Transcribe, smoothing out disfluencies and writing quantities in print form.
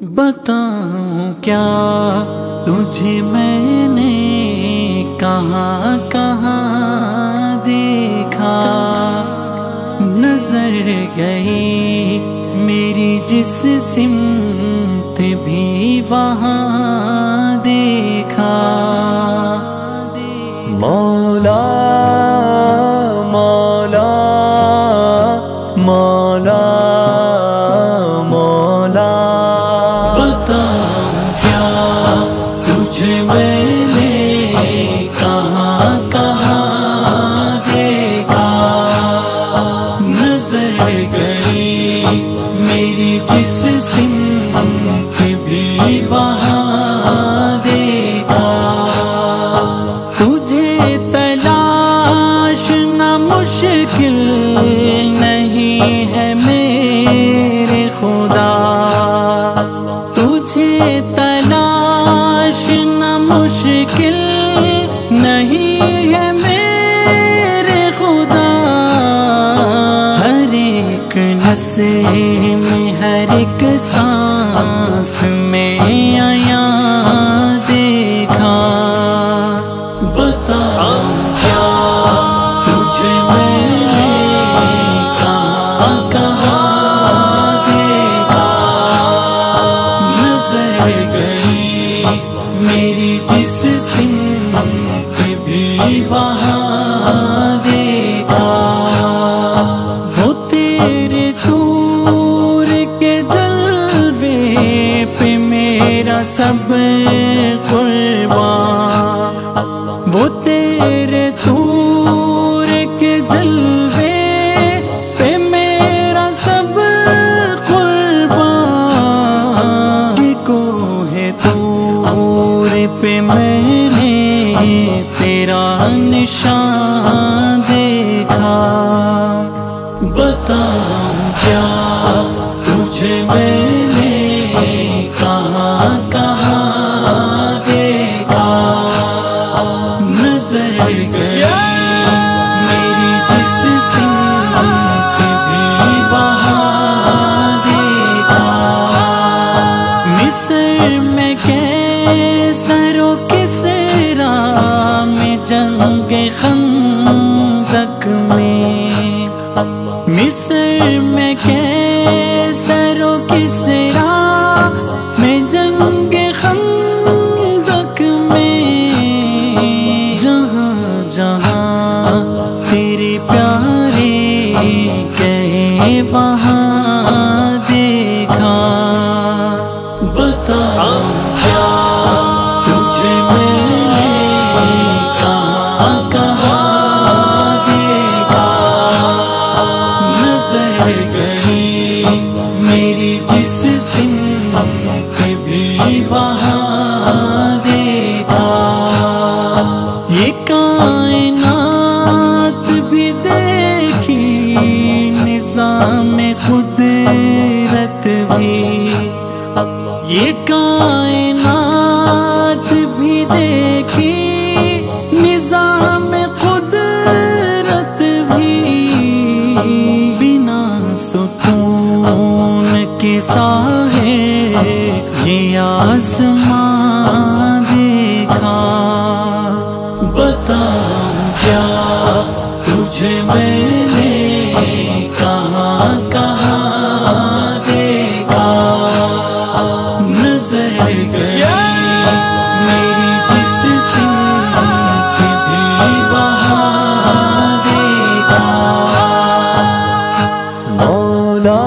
بتاؤں کیا تجھے میں نے کہاں کہاں دیکھا، نظر گئی میری جس سمت بھی وہاں دیکھا۔ مولا مولا مولا مولا، بتاؤں کیا تجھے میں نے کہاں کہاں دیکھا، نظر گئی میری جس سمت بھی وہاں دیکھا۔ تجھے تلاش نہ مشکل نہیں ہے میرے خدا، تجھے تلاش نہ مشکل نہیں ہے میرے خدا، ہر ایک نسے میں ہر ایک سانس میں آیا دیکھا۔ بتاؤں کیا تجھے میں نے کہاں کہاں دیکھا، نظر گئی میری جس سمت بھی وہاں دیکھا۔ وہ تیرے دور کے جلوے پہ میرا سب قربان، وہ تیرے دور کے جلوے پہ میرا سب قربان، کہ کوہ طور پہ میں نے تیرا نشان دیکھا۔ بتاؤں کیا تجھے میں نے کہاں کہاں دیکھا، نظر گئی میری جس سمت بھی وہاں دیکھا۔ مصر میں کیسر و کسریٰ میں جنگ خندق میں، مصر میں کیسر و کسریٰ میں جنگ خندق میں، جہاں جہاں تیرے پیارے گئے وہاں دیکھا۔ بتاؤں کیا تجھے میں نے کہاں کہاں دیکھا، نظر گئی میری جس سمت بھی وہاں دیکھا۔ یہ کائنات بھی دیکھی، نظام قدرت بھی، یہ کائنات بھی دیکھی، نظام قدرت بھی، بنا ستون کے سائے یہ آسمان دیکھا۔ بتاؤں کیا تجھے میں نے کہاں کہاں دیکھا، نظر گئی میری جس سمت بھی وہاں دیکھا۔ مولا